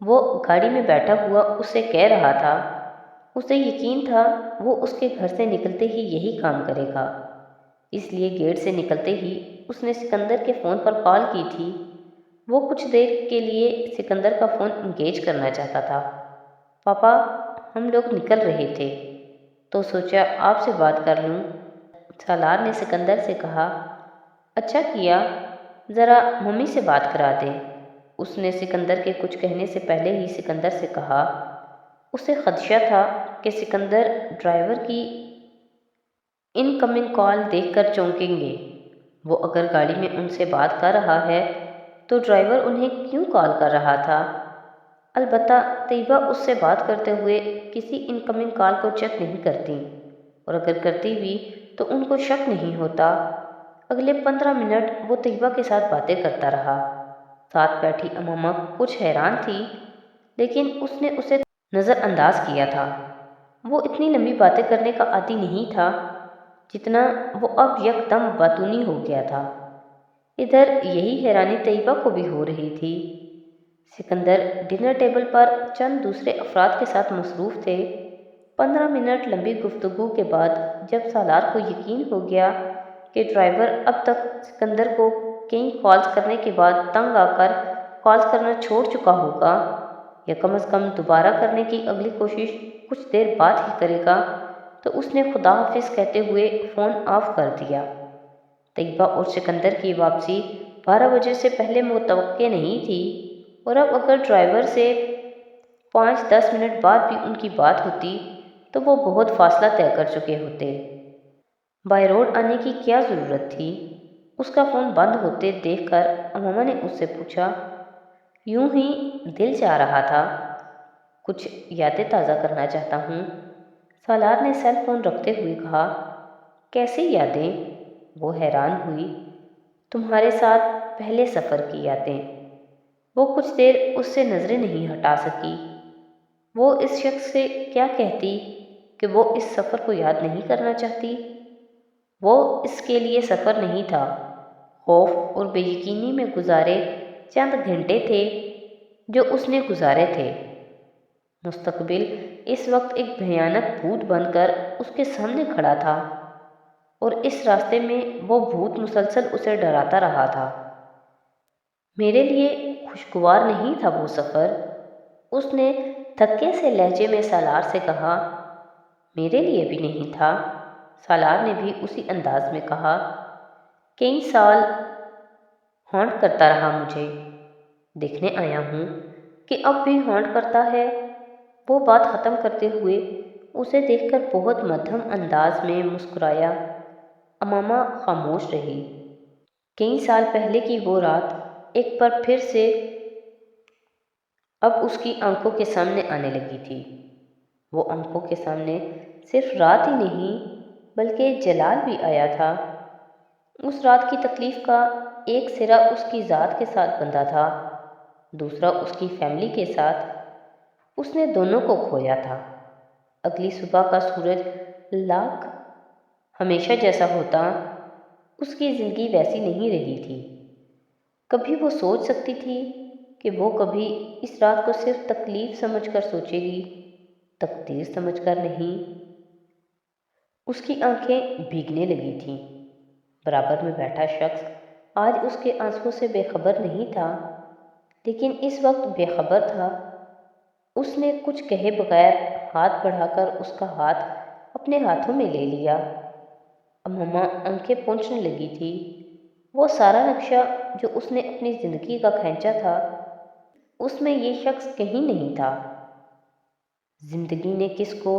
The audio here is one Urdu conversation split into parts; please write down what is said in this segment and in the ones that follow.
وہ گاڑی میں بیٹھا ہوا اسے کہہ رہا تھا۔ اسے یقین تھا وہ اس کے گھر سے نکلتے ہی یہی کام کرے گا، اس لیے گیٹ سے نکلتے ہی اس نے سکندر کے فون پر کال کی تھی۔ وہ کچھ دیر کے لیے سکندر کا فون انگیج کرنا چاہتا تھا۔ پاپا، ہم لوگ نکل رہے تھے تو سوچا آپ سے بات کر لوں، سالار نے سکندر سے کہا۔ اچھا کیا، ذرا ممی سے بات کرا دیں، اس نے سکندر کے کچھ کہنے سے پہلے ہی سکندر سے کہا۔ اسے خدشہ تھا کہ سکندر ڈرائیور کی ان کمنگ کال دیکھ کر چونکیں گے۔ وہ اگر گاڑی میں ان سے بات کر رہا ہے تو ڈرائیور انہیں کیوں کال کر رہا تھا؟ البتہ طیبہ اس سے بات کرتے ہوئے کسی ان کمنگ کال کو چیک نہیں کرتی، اور اگر کرتی بھی تو ان کو شک نہیں ہوتا۔ اگلے 15 منٹ وہ طیبہ کے ساتھ باتیں کرتا رہا۔ ساتھ بیٹھی امامہ کچھ حیران تھی، لیکن اس نے اسے نظر انداز کیا تھا۔ وہ اتنی لمبی باتیں کرنے کا عادی نہیں تھا جتنا وہ اب یک دم باتونی ہو گیا تھا۔ ادھر یہی حیرانی طیبہ کو بھی ہو رہی تھی۔ سکندر ڈنر ٹیبل پر چند دوسرے افراد کے ساتھ مصروف تھے۔ 15 منٹ لمبی گفتگو کے بعد جب سالار کو یقین ہو گیا کہ ڈرائیور اب تک سکندر کو کئی کالز کرنے کے بعد تنگ آ کر کالز کرنا چھوڑ چکا ہوگا، یا کم از کم دوبارہ کرنے کی اگلی کوشش کچھ دیر بعد ہی کرے گا، تو اس نے خدا حافظ کہتے ہوئے فون آف کر دیا۔ طیبہ اور سکندر کی واپسی 12 بجے سے پہلے متوقع نہیں تھی، اور اب اگر ڈرائیور سے 5-10 منٹ بعد بھی ان کی بات ہوتی تو وہ بہت فاصلہ طے کر چکے ہوتے۔ بائی روڈ آنے کی کیا ضرورت تھی؟ اس کا فون بند ہوتے دیکھ کر امامہ نے اس سے پوچھا۔ یوں ہی دل چاہ رہا تھا، کچھ یادیں تازہ کرنا چاہتا ہوں، سالار نے سیل فون رکھتے ہوئے کہا۔ کیسی یادیں؟ وہ حیران ہوئی۔ تمہارے ساتھ پہلے سفر کی یادیں۔ وہ کچھ دیر اس سے نظریں نہیں ہٹا سکی۔ وہ اس شخص سے کیا کہتی کہ وہ اس سفر کو یاد نہیں کرنا چاہتی؟ وہ اس کے لیے سفر نہیں تھا، خوف اور بے یقینی میں گزارے چند گھنٹے تھے جو اس نے گزارے تھے۔ مستقبل اس وقت ایک بھیانک بھوت بن کر اس کے سامنے کھڑا تھا، اور اس راستے میں وہ بھوت مسلسل اسے ڈراتا رہا تھا۔ میرے لیے خوشگوار نہیں تھا وہ سفر، اس نے تھکے سے لہجے میں سالار سے کہا۔ میرے لیے بھی نہیں تھا، سالار نے بھی اسی انداز میں کہا۔ کئی سال ہانٹ کرتا رہا مجھے، دیکھنے آیا ہوں کہ اب بھی ہانٹ کرتا ہے۔ وہ بات ختم کرتے ہوئے اسے دیکھ کر بہت مدھم انداز میں مسکرایا۔ امامہ خاموش رہی۔ کئی سال پہلے کی وہ رات ایک بار پھر سے اب اس کی آنکھوں کے سامنے آنے لگی تھی۔ وہ آنکھوں کے سامنے صرف رات ہی نہیں بلکہ جلال بھی آیا تھا۔ اس رات کی تکلیف کا ایک سرا اس کی ذات کے ساتھ بندھا تھا، دوسرا اس کی فیملی کے ساتھ۔ اس نے دونوں کو کھویا تھا۔ اگلی صبح کا سورج لاکھ ہمیشہ جیسا ہوتا، اس کی زندگی ویسی نہیں رہی تھی۔ کبھی وہ سوچ سکتی تھی کہ وہ کبھی اس رات کو صرف تکلیف سمجھ کر سوچے گی، تقدیر سمجھ کر نہیں۔ اس کی آنکھیں بھیگنے لگی تھیں۔ برابر میں بیٹھا شخص آج اس کے آنسوؤں سے بے خبر نہیں تھا، لیکن اس وقت بے خبر تھا۔ اس نے کچھ کہے بغیر ہاتھ بڑھا کر اس کا ہاتھ اپنے ہاتھوں میں لے لیا۔ امامہ آنکھیں پونچھنے لگی تھی۔ وہ سارا نقشہ جو اس نے اپنی زندگی کا کھینچا تھا، اس میں یہ شخص کہیں نہیں تھا۔ زندگی نے کس کو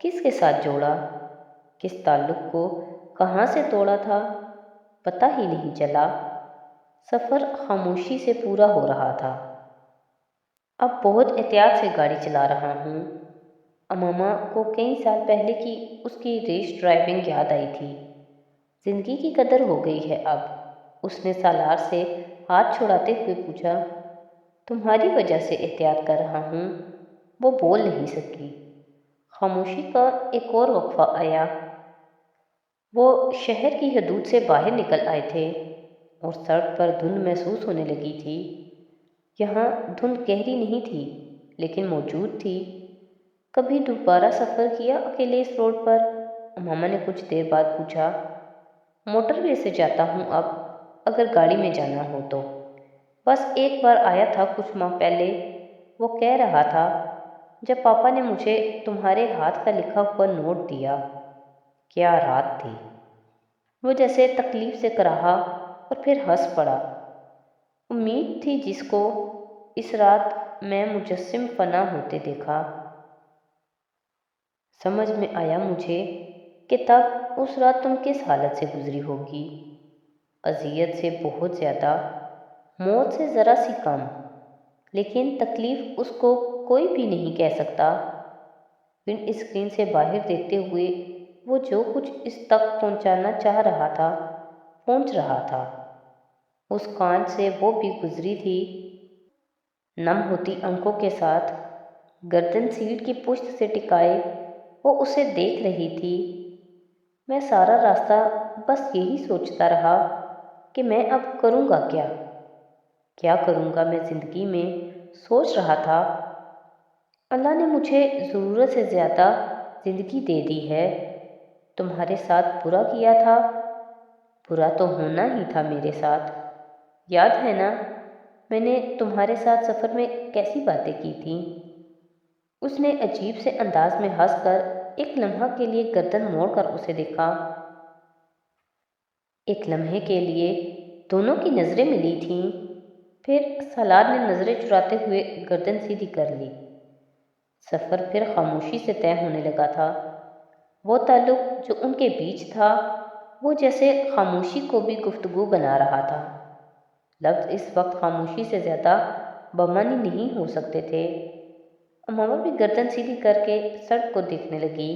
کس کے ساتھ جوڑا، کس تعلق کو کہاں سے توڑا تھا، پتہ ہی نہیں چلا۔ سفر خاموشی سے پورا ہو رہا تھا۔ اب بہت احتیاط سے گاڑی چلا رہا ہوں۔ امامہ کو کئی سال پہلے کی اس کی ریش ڈرائیونگ یاد آئی تھی۔ زندگی کی قدر ہو گئی ہے اب۔ اس نے سالار سے ہاتھ چھڑاتے ہوئے پوچھا۔ تمہاری وجہ سے احتیاط کر رہا ہوں۔ وہ بول نہیں سکی۔ خاموشی کا ایک اور وقفہ آیا۔ وہ شہر کی حدود سے باہر نکل آئے تھے اور سڑک پر دھند محسوس ہونے لگی تھی۔ یہاں دھند گہری نہیں تھی لیکن موجود تھی۔ کبھی دوبارہ سفر کیا اکیلے اس روڈ پر؟ امامہ نے کچھ دیر بعد پوچھا۔ موٹر وے سے جاتا ہوں اب، اگر گاڑی میں جانا ہو تو۔ بس ایک بار آیا تھا کچھ ماہ پہلے۔ وہ کہہ رہا تھا جب پاپا نے مجھے تمہارے ہاتھ کا لکھا ہوا نوٹ دیا۔ کیا رات تھی! وہ جیسے تکلیف سے کراہا اور پھر ہنس پڑا۔ امید تھی جس کو اس رات میں مجسم فنا ہوتے دیکھا۔ سمجھ میں آیا مجھے کہ تب اس رات تم کس حالت سے گزری ہوگی۔ اذیت سے بہت زیادہ، موت سے ذرا سی کم، لیکن تکلیف اس کو کوئی بھی نہیں کہہ سکتا۔ ونڈ اسکرین سے باہر دیکھتے ہوئے وہ جو کچھ اس تک پہنچانا چاہ رہا تھا پہنچ رہا تھا۔ اس کان سے وہ بھی گزری تھی، نم ہوتی آنکھوں کے ساتھ، گردن سیٹ کی پشت سے ٹکائے وہ اسے دیکھ رہی تھی۔ میں سارا راستہ بس یہی سوچتا رہا کہ میں اب کروں گا کیا؟ کیا کروں گا میں زندگی میں؟ سوچ رہا تھا۔ اللہ نے مجھے ضرورت سے زیادہ زندگی دے دی ہے۔ تمہارے ساتھ برا کیا تھا، برا تو ہونا ہی تھا میرے ساتھ۔ یاد ہے نا میں نے تمہارے ساتھ سفر میں کیسی باتیں کی تھیں؟ اس نے عجیب سے انداز میں ہنس کر ایک لمحہ کے لیے گردن موڑ کر اسے دیکھا۔ ایک لمحے کے لیے دونوں کی نظریں ملی تھیں، پھر سالار نے نظریں چراتے ہوئے گردن سیدھی کر لی۔ سفر پھر خاموشی سے طے ہونے لگا تھا۔ وہ تعلق جو ان کے بیچ تھا وہ جیسے خاموشی کو بھی گفتگو بنا رہا تھا۔ لفظ اس وقت خاموشی سے زیادہ بامانی نہیں ہو سکتے تھے۔ امامہ بھی گردن سیدھی کر کے سڑک کو دیکھنے لگی۔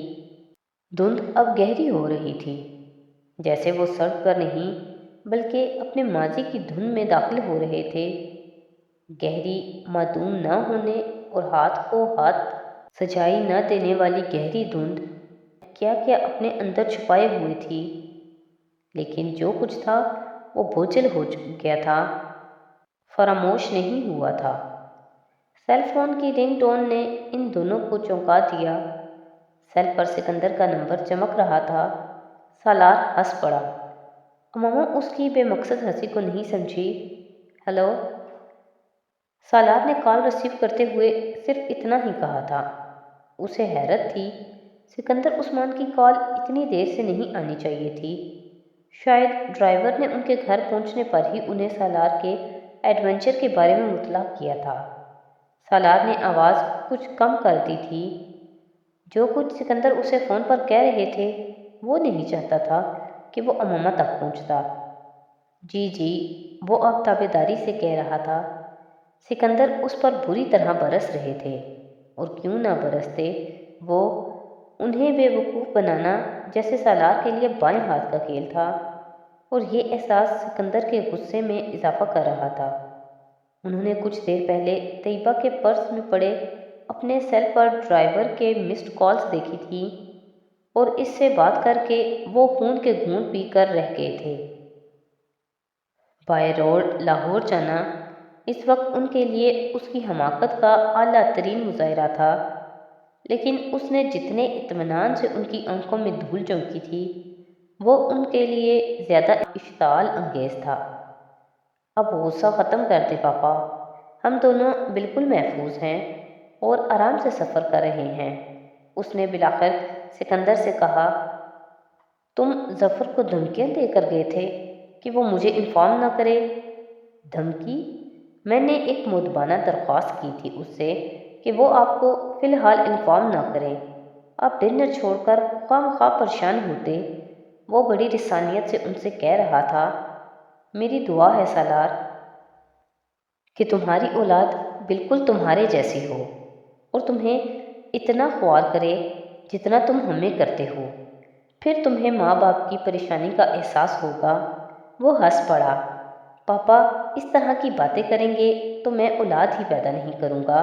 دھند اب گہری ہو رہی تھی، جیسے وہ سڑک پر نہیں بلکہ اپنے ماضی کی دھن میں داخل ہو رہے تھے۔ گہری، معدوم نہ ہونے اور ہاتھ کو ہاتھ سجائی نہ دینے والی گہری دھند کیا کیا اپنے اندر چھپائے ہوئی تھی، لیکن جو کچھ تھا وہ بوجھل ہو گیا تھا، فراموش نہیں ہوا تھا۔ سیل فون کی رنگ ٹون نے ان دونوں کو چونکا دیا۔ سیل پر سکندر کا نمبر چمک رہا تھا۔ سالار ہنس پڑا۔ امامہ اس کی بے مقصد ہنسی کو نہیں سمجھی۔ ہیلو! سالار نے کال ریسیو کرتے ہوئے صرف اتنا ہی کہا تھا۔ اسے حیرت تھی، سکندر عثمان کی کال اتنی دیر سے نہیں آنی چاہیے تھی۔ شاید ڈرائیور نے ان کے گھر پہنچنے پر ہی انہیں سالار کے ایڈونچر کے بارے میں مطلع کیا تھا۔ سالار نے آواز کچھ کم کر دی تھی۔ جو کچھ سکندر اسے فون پر کہہ رہے تھے وہ نہیں چاہتا تھا کہ وہ امامہ تک پہنچتا۔ جی جی، وہ اب تابعداری سے کہہ رہا تھا۔ سکندر اس پر بری طرح برس رہے تھے، اور کیوں نہ برستے، وہ انہیں بے وقوف بنانا جیسے سالار کے لیے بائیں ہاتھ کا کھیل تھا، اور یہ احساس سکندر کے غصے میں اضافہ کر رہا تھا۔ انہوں نے کچھ دیر پہلے طیبہ کے پرس میں پڑے اپنے سیل پر ڈرائیور کے مسڈ کالز دیکھی تھی، اور اس سے بات کر کے وہ خون کے گھونٹ پی کر رہ گئے تھے۔ بائی روڈ لاہور جانا اس وقت ان کے لیے اس کی حماقت کا اعلیٰ ترین مظاہرہ تھا، لیکن اس نے جتنے اطمینان سے ان کی آنکھوں میں دھول جھونکی تھی وہ ان کے لیے زیادہ اشتعال انگیز تھا۔ اب غصہ ختم کر دے پاپا، ہم دونوں بالکل محفوظ ہیں اور آرام سے سفر کر رہے ہیں، اس نے بالآخر سکندر سے کہا۔ تم ظفر کو دھمکیاں دے کر گئے تھے کہ وہ مجھے انفارم نہ کرے؟ دھمکی؟ میں نے ایک مؤدبانہ درخواست کی تھی اس سے کہ وہ آپ کو فی الحال انفارم نہ کریں۔ آپ ڈنر چھوڑ کر خواہ مخواہ پریشان ہوتے۔ وہ بڑی رسانیت سے ان سے کہہ رہا تھا۔ میری دعا ہے سالار کہ تمہاری اولاد بالکل تمہارے جیسی ہو اور تمہیں اتنا خوار کرے جتنا تم ہمیں کرتے ہو، پھر تمہیں ماں باپ کی پریشانی کا احساس ہوگا۔ وہ ہنس پڑا۔ پاپا اس طرح کی باتیں کریں گے تو میں اولاد ہی پیدا نہیں کروں گا۔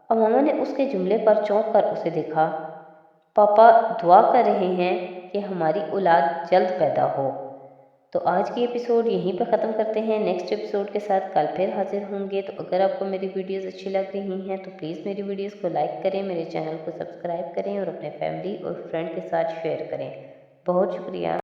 امامہ نے اس کے جملے پر چونک کر اسے دیکھا۔ پاپا دعا کر رہے ہیں کہ ہماری اولاد جلد پیدا ہو۔ تو آج کی ایپیسوڈ یہیں پہ ختم کرتے ہیں، نیکسٹ ایپیسوڈ کے ساتھ کل پھر حاضر ہوں گے۔ تو اگر آپ کو میری ویڈیوز اچھی لگ رہی ہیں تو پلیز میری ویڈیوز کو لائک کریں، میرے چینل کو سبسکرائب کریں اور اپنے فیملی اور فرینڈ کے ساتھ شیئر کریں۔ بہت شکریہ۔